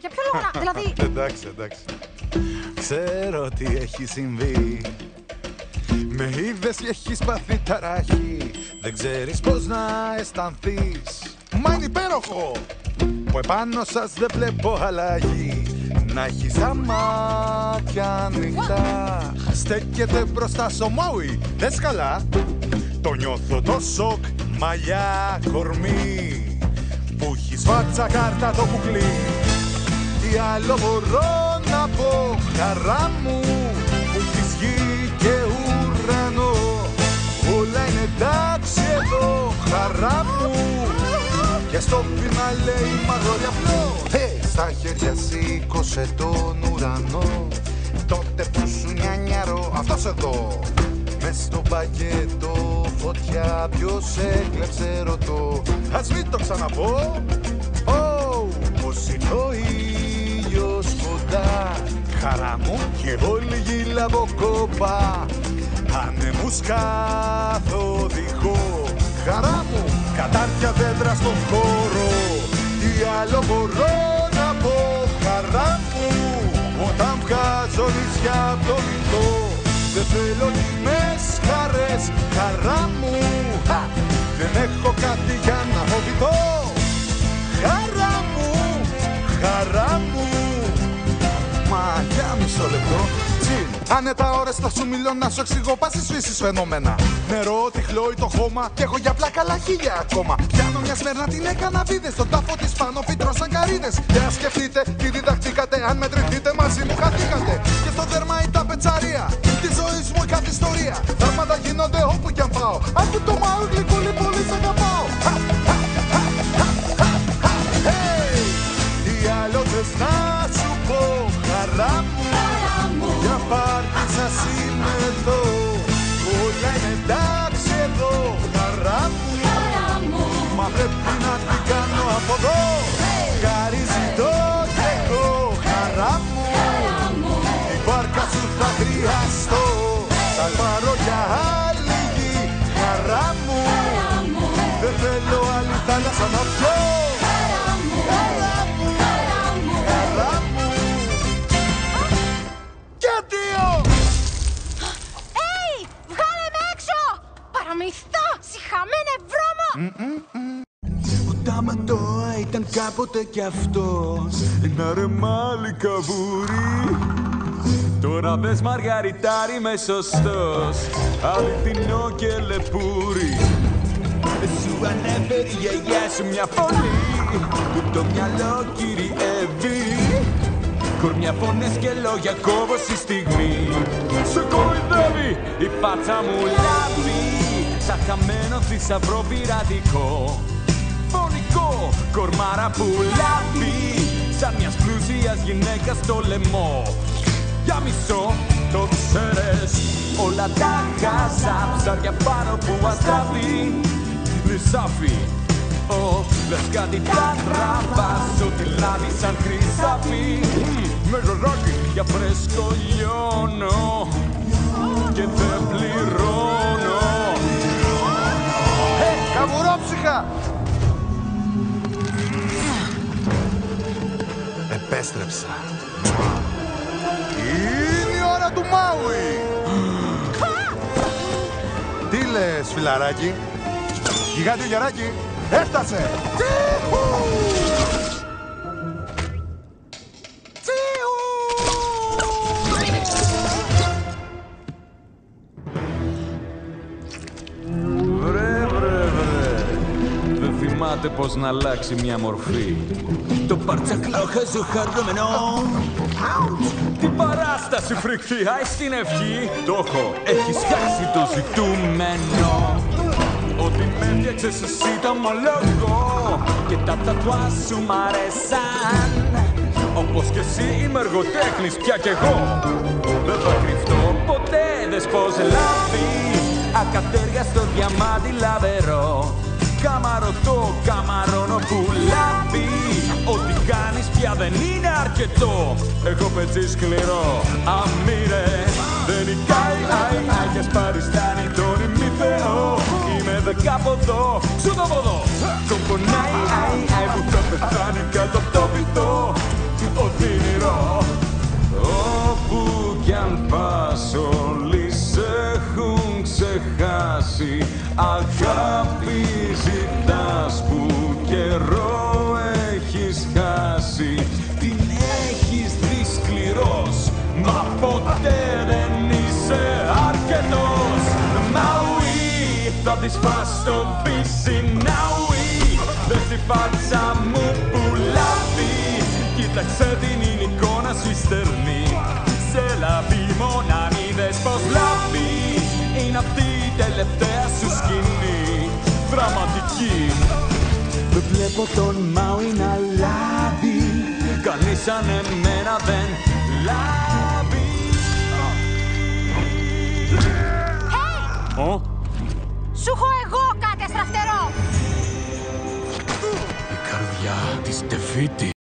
Για ποιο λόγο να, δηλαδή... Εντάξει. Ξέρω τι έχει συμβεί. Με είδες και έχεις πάθει ταράχη. Δεν ξέρεις πώς να αισθανθείς. Μα είναι υπέροχο που επάνω σας δεν βλέπω αλλαγή. Να έχεις τα μάτια ανοιχτά. Στέκεται μπροστά στο Μάουι. Δες καλά. Το νιώθω το σοκ. Μαλλιά, κορμί. Που έχεις φάτσα κάρτα το κουκλί. Τι άλλο μπορώ να πω, χαρά μου, που έχεις γη και ουρανό. Όλα είναι εντάξει εδώ, χαρά μου. Και στο πείμα λέει μαγόρι απλό. Στα χέρια σήκωσε τον ουρανό. Τότε που σου νιανιαρώ, αυτός εδώ. Μες στο πακέτο φωτιά, ποιος έκλεψε ρωτώ. Ας μην το ξαναπώ. Πως είναι ο ήλιος κοντά. Χαρά μου και όλη γη λαμποκόπα. Ανεμούς καθοδηγώ. Χαρά μου, κατάρτια δέντρα στον χώρο. Τι άλλο μπορώ να πω, χαρά μου, όταν βγάζω νησιά απ' το βυθό. Δεν θέλω λιμές χαρές, χαρά μου. Δεν έχω κάτι για να φοβηθώ. Χαρά μου, χαρά μου. Μα για μισό λεπτό. Άνετα ώρες θα σου μιλώ να σου εξηγώ πάσης φύσης φαινόμενα. Νερό, τυχλόι, το χώμα και έχω για πλάκα άλλα χίλια ακόμα. Πιάνω μια σμέρνα την έκανα βίδες. Στον τάφο της πάνω φυτρώσαν καρύδες. Και ας σκεφτείτε τι διδαχτήκατε. Αν μετρηθείτε μαζί μου χαθήκατε. Και στο δέρμα η ταπετσαρία τη ζωή μου η καθιστορία. Θαύματα γίνονται όπου κι αν πάω. Άκου το μάου γλυκούλι πολύ σ' αγαπάω. Τι άλλο θες να σου πω, χαρά μου. Για πάρτι σας είμαι εδώ. Όλα είναι εντάξει εδώ, χαρά μου. Μα πρέπει να την κάνω από εδώ. Χάρη ζητώ κι εγώ, χαρά μου. Την βάρκα σου θα χρειαστώ. Θα πάρω για άλλη γη, χαρά μου. Δεν θέλω άλλη θάλασσα να πιω. Παραμυθά, σιχαμένε βρώμο! Ο Ταματόα ήταν κάποτε κι αυτός ένα ρεμάλι καβούρι. Τώρα πες μαργαριτάρι με σωστός, αληθινό και λεπούρι. Σου ανέφερε η γιαγιά σου μια φωνή που το μυαλό κυριεύει. Κορμιά, φωνές και λόγια κόβω στη στιγμή. Σε κοροϊδεύει η πάτσα μου λάβει. Σαν χαμένο θησαυρό πειρατικό. Φωνικό κορμάρα που λάβει. Σαν μιας πλούσιας γυναίκας στο λαιμό. Για μισό το ξέρες. Όλα τα χάσα ψάρια πάνω που αστραβεί. Λυσάφι, λες κάτι τα τραβάς. Ό,τι λάβει σαν χρυσάφι. Με ροράκι για φρέσκο λιώνω. Και δεν πληρώνω. Καβουρόψυχα! Επέστρεψα. Είναι η ώρα του Μάουι! Τι λες, φιλαράκι? Γιγάντιο γεράκι, έφτασε! Πώς να αλλάξει μια μορφή. Το παρτσακλό χαζοχαρούμενο. Την παράσταση φρικτή, άι στην ευχή. Το έχω, έχεις χάσει το ζητούμενο. Ότι με έφτιαξες εσύ το ομολόγο. Και τα τατουά σου μ' αρέσαν. Όπως κι εσύ είμαι εργοτέχνης πια κι εγώ. Δεν θα κρυφτώ ποτέ, δες πως λάβει. Ακατέργαστο διαμάντι λαβερό. Καμαρωτό, καμαρώνω που λάβει. Ό,τι κάνεις πια δεν είναι αρκετό. Έχω πετσί σκληρό, αμύρε. Δεν νικάει, αι, έχεις παριστάνει τον ημιθεό. Είμαι δεκάποδο, σου το ποδό. Το πονάει, αι, που θα πεθάνει κάτω από το βυθό. περάσει. Την έχεις δει σκληρός, μα ποτέ δεν είσαι αρκετός. Μαουί, θα της φας στο πισινάουι. Δες τη φάτσα μου που λάβει. Κοίταξε την είναι εικόνα σου η στερνή. Σε λαβεί μόνα μη δες πως λάβει. Είναι αυτή η τελευταία σου σκηνή. Δραματική. Δεν βλέπω τον Μάουι να λάβει. Κανείς σαν εμένα δεν λάβει. Hey! Σου έχω εγώ κάτι αστραφτερό. Η καρδιά της Τεφίτη.